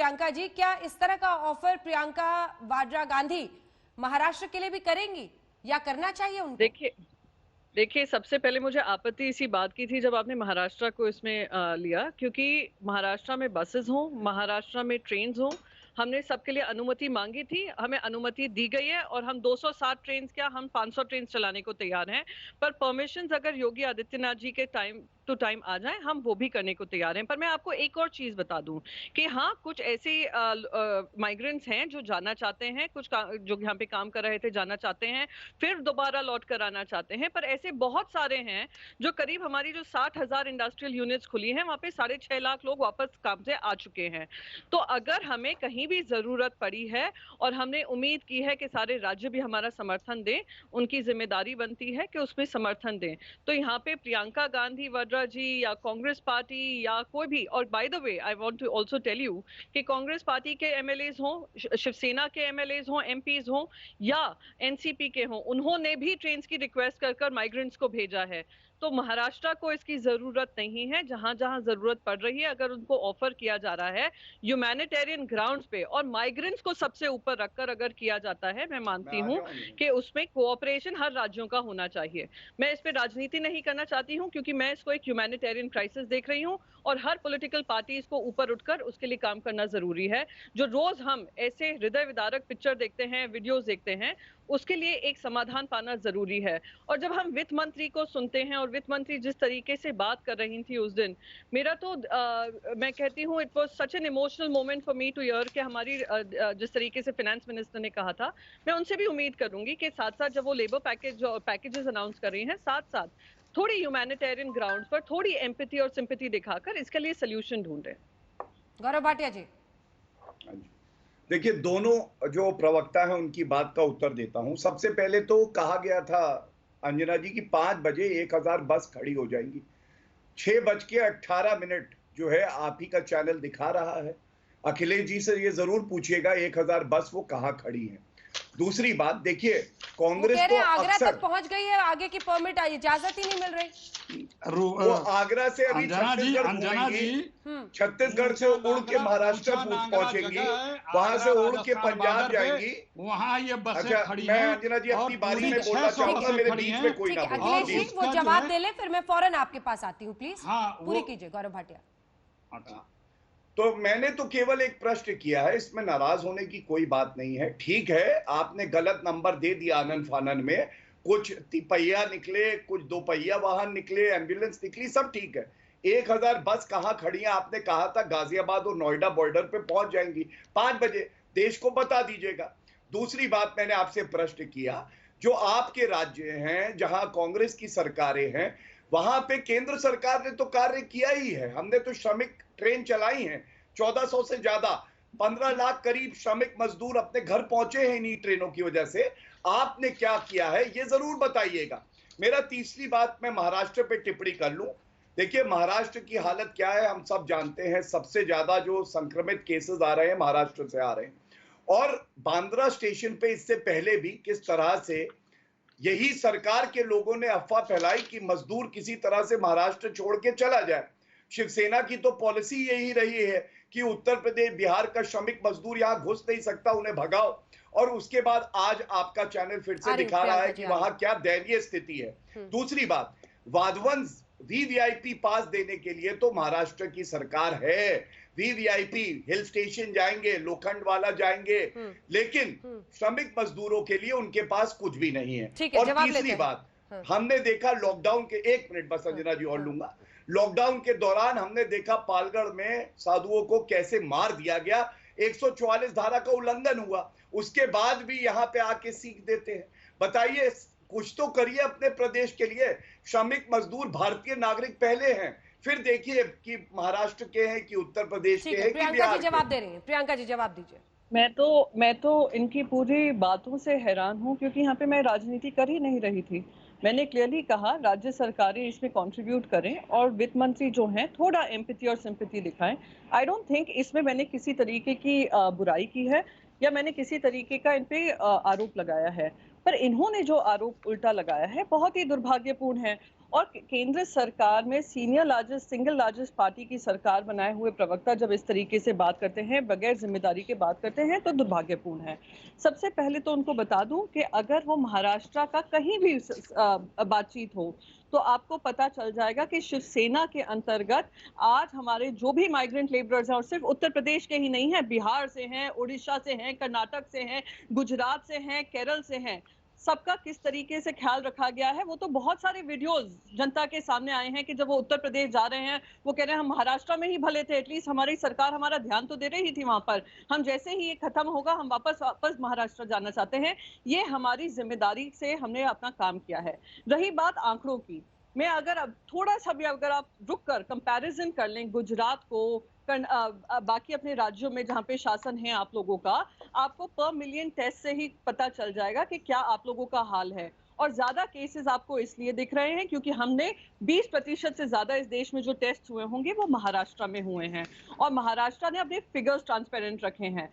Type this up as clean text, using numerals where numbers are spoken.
प्रियंका जी, क्या इस तरह का ऑफर प्रियंका वाड्रा गांधी महाराष्ट्र के लिए भी करेंगी या करना चाहिए उनको? देखिए, सबसे पहले मुझे आपत्ति इसी बात की थी जब आपने महाराष्ट्र को इसमें लिया, क्योंकि महाराष्ट्र में बसेस हों, महाराष्ट्र में ट्रेन्स हों, हमने सबके लिए अनुमति मांगी थी, हमें अनुमति दी गई है और हम 260 ट्रेन क्या हम 500 ट्रेन चलाने को तैयार हैं। पर परमिशंस अगर योगी आदित्यनाथ जी के टाइम टू टाइम आ जाए, हम वो भी करने को तैयार हैं। पर मैं आपको एक और चीज बता दूं कि हाँ, कुछ ऐसे माइग्रेंट्स हैं जो जाना चाहते हैं, कुछ जो यहाँ पे काम कर रहे थे जाना चाहते हैं, फिर दोबारा लौट कर आना चाहते हैं। पर ऐसे बहुत सारे हैं जो करीब हमारी जो 60,000 इंडस्ट्रियल यूनिट्स खुली हैं, वहां पे 6.5 लाख लोग वापस काम से आ चुके हैं। तो अगर हमें कहीं भी जरूरत पड़ी है और हमने उम्मीद की है कि सारे राज्य भी हमारा समर्थन दें, उनकी जिम्मेदारी बनती है कि उसमें समर्थन दें। तो यहाँ पे प्रियंका गांधी वाड्रा जी या कांग्रेस पार्टी या कोई भी, और by the way I want to also tell you कि कांग्रेस पार्टी के एमएलएज हों, शिवसेना के एमएलएज हों, एमपीज हों या एनसीपी के हों, उन्होंने भी ट्रेन की रिक्वेस्ट कर माइग्रेंट्स को भेजा है। तो महाराष्ट्र को इसकी जरूरत नहीं है। जहां जहां जरूरत पड़ रही है, अगर उनको ऑफर किया जा रहा है ह्यूमैनिटेरियन ग्राउंड्स पे और माइग्रेंट्स को सबसे ऊपर रखकर अगर किया जाता है, मैं मानती हूँ कि उसमें कोऑपरेशन हर राज्यों का होना चाहिए। मैं इस पे राजनीति नहीं करना चाहती हूँ, क्योंकि मैं इसको एक ह्यूमैनिटेरियन क्राइसिस देख रही हूँ और हर पॉलिटिकल पार्टी इसको ऊपर उठकर उसके लिए काम करना जरूरी है। जो रोज हम ऐसे हृदय विदारक पिक्चर देखते हैं, वीडियोस देखते हैं, उसके लिए एक समाधान पाना जरूरी है। और जब हम वित्त मंत्री को सुनते हैं और वित्त मंत्री जिस तरीके से बात कर रही थी उस दिन, मेरा तो मैं कहती हूँ it was such an emotional moment for me to hear कि हमारी जिस तरीके से फाइनेंस मिनिस्टर ने कहा था, मैं उनसे भी उम्मीद करूंगी कि साथ साथ जब वो लेबर पैकेजेस अनाउंस कर रही हैं, साथ साथ थोड़ी ह्यूमैनिटेरियन ग्राउंड्स पर थोड़ी एम्पैथी और सिंपैथी दिखाकर इसके लिए सोल्यूशन ढूंढें। गौरव भाटिया जी। देखिए, दोनों जो प्रवक्ता हैं उनकी बात का उत्तर देता हूं। सबसे पहले तो कहा गया था अंजना जी की 5 बजे 1000 बस खड़ी हो जाएंगी। 6:18 जो है आप ही का चैनल दिखा रहा है। अखिलेश जी से ये जरूर पूछिएगा 1000 बस वो कहां खड़ी हैं। दूसरी बात देखिए, कांग्रेस को आगरा अक्सर तक पहुंच गई है, आगे की परमिट इजाजत ही नहीं मिल रही। वो आगरा से अभी छत्तीसगढ़ से उड़ के महाराष्ट्र पहुंचेंगी, वहां से उड़ के पंजाब जाएंगी, वहां ये बसें खड़ी मैं अंजना जी अपनी बारी में बोलना चाहूंगा, मेरे बीच में कोई ना बोले। अखिलेश जी वो जवाब दे ले, फिर मैं फौरन आपके पास आती हूँ, प्लीज पूरी कीजिए गौरव भाटिया। तो मैंने तो केवल एक प्रश्न किया है, इसमें नाराज होने की कोई बात नहीं है। ठीक है, आपने गलत नंबर दे दिया आनन फानन में, कुछ तिपहिया निकले, कुछ 2 पहिया वाहन निकले, एम्बुलेंस निकली, सब ठीक है। 1000 बस कहां खड़ी है? आपने कहा था गाजियाबाद और नोएडा बॉर्डर पे पहुंच जाएंगी 5 बजे, देश को बता दीजिएगा। दूसरी बात, मैंने आपसे प्रश्न किया, जो आपके राज्य हैं जहां कांग्रेस की सरकारें हैं, वहां पे केंद्र सरकार ने तो कार्य किया ही है। हमने तो श्रमिक ट्रेन चलाई हैं, 1400 से ज्यादा, 15 लाख करीब श्रमिक मजदूर अपने घर पहुंचे हैं इन्हीं ट्रेनों की वजह से। आपने क्या किया है ये जरूर बताइएगा। मेरा तीसरी बात, मैं महाराष्ट्र पे टिप्पणी कर लूं। देखिए, महाराष्ट्र की हालत क्या है हम सब जानते हैं। सबसे ज्यादा जो संक्रमित केसेस आ रहे हैं महाराष्ट्र से आ रहे हैं, और बांद्रा स्टेशन पे इससे पहले भी किस तरह से यही सरकार के लोगों ने अफवाह फैलाई कि मजदूर किसी तरह से महाराष्ट्र छोड़ के चला जाए। शिवसेना की तो पॉलिसी यही रही है कि उत्तर प्रदेश बिहार का श्रमिक मजदूर यहां घुस नहीं सकता, उन्हें भगाओ। और उसके बाद आज आपका चैनल फिर से दिखा रहा है कि वहां क्या दयनीय स्थिति है। दूसरी बात, वाधवन वीवीआईपी पास देने के लिए तो महाराष्ट्र की सरकार है। वीवीआईपी हिल स्टेशन जाएंगे, लोखंड वाला जाएंगे, लेकिन श्रमिक मजदूरों के लिए उनके पास कुछ भी नहीं है। और तीसरी बात, हमने देखा लॉकडाउन के, 1 मिनट बस अंजना जी और लूंगा, लॉकडाउन के दौरान हमने देखा पालगढ़ में साधुओं को कैसे मार दिया गया, 144 धारा का उल्लंघन हुआ, उसके बाद भी यहाँ पे आके सीख देते हैं। बताइए, कुछ तो करिए अपने प्रदेश के लिए। श्रमिक मजदूर भारतीय नागरिक पहले हैं, फिर देखिए कि महाराष्ट्र के हैं कि उत्तर प्रदेश के हैं कि बिहार के। प्रियंका जी जवाब दे रही हैं, प्रियंका जी जवाब दीजिए। मैं तो इनकी पूरी बातों से हैरान हूँ, क्योंकि यहाँ पे मैं राजनीति कर ही नहीं रही थी। मैंने क्लियरली कहा राज्य सरकारें इसमें कंट्रीब्यूट करें और वित्त मंत्री जो हैं थोड़ा एम्पैथी और सिंपैथी दिखाएं। आई डोंट थिंक इसमें मैंने किसी तरीके की बुराई की है या मैंने किसी तरीके का इन पे आरोप लगाया है, पर इन्होंने जो आरोप उल्टा लगाया है बहुत ही दुर्भाग्यपूर्ण है। और केंद्र सरकार में सिंगल लार्जेस्ट पार्टी की सरकार बनाए हुए प्रवक्ता जब इस तरीके से बात करते हैं, बगैर जिम्मेदारी के बात करते हैं, तो दुर्भाग्यपूर्ण है। सबसे पहले तो उनको बता दूं कि अगर वो महाराष्ट्र का कहीं भी बातचीत हो तो आपको पता चल जाएगा कि शिवसेना के अंतर्गत आज हमारे जो भी माइग्रेंट लेबरर्स हैं, और सिर्फ उत्तर प्रदेश के ही नहीं है, बिहार से हैं, उड़ीसा से हैं, कर्नाटक से हैं, गुजरात से हैं, केरल से हैं, सबका किस तरीके से ख्याल रखा गया है। वो तो बहुत सारे वीडियोस जनता के सामने आए हैं कि जब वो उत्तर प्रदेश जा रहे हैं, वो कह रहे हैं हम महाराष्ट्र में ही भले थे, एटलीस्ट हमारी सरकार हमारा ध्यान तो दे रही थी वहां पर, हम जैसे ही ये खत्म होगा हम वापस महाराष्ट्र जाना चाहते हैं। ये हमारी जिम्मेदारी से हमने अपना काम किया है। रही बात आंकड़ों की, मैं अगर अब थोड़ा सा भी अगर आप रुक कर कंपैरिजन कर लें गुजरात को बाकी अपने राज्यों में जहां पे शासन है आप लोगों का, आपको पर मिलियन टेस्ट से ही पता चल जाएगा कि क्या आप लोगों का हाल है। और ज्यादा केसेस आपको इसलिए दिख रहे हैं क्योंकि हमने 20% से ज्यादा इस देश में जो टेस्ट हुए होंगे वो महाराष्ट्र में हुए हैं, और महाराष्ट्र ने अपने फिगर्स ट्रांसपेरेंट रखे हैं।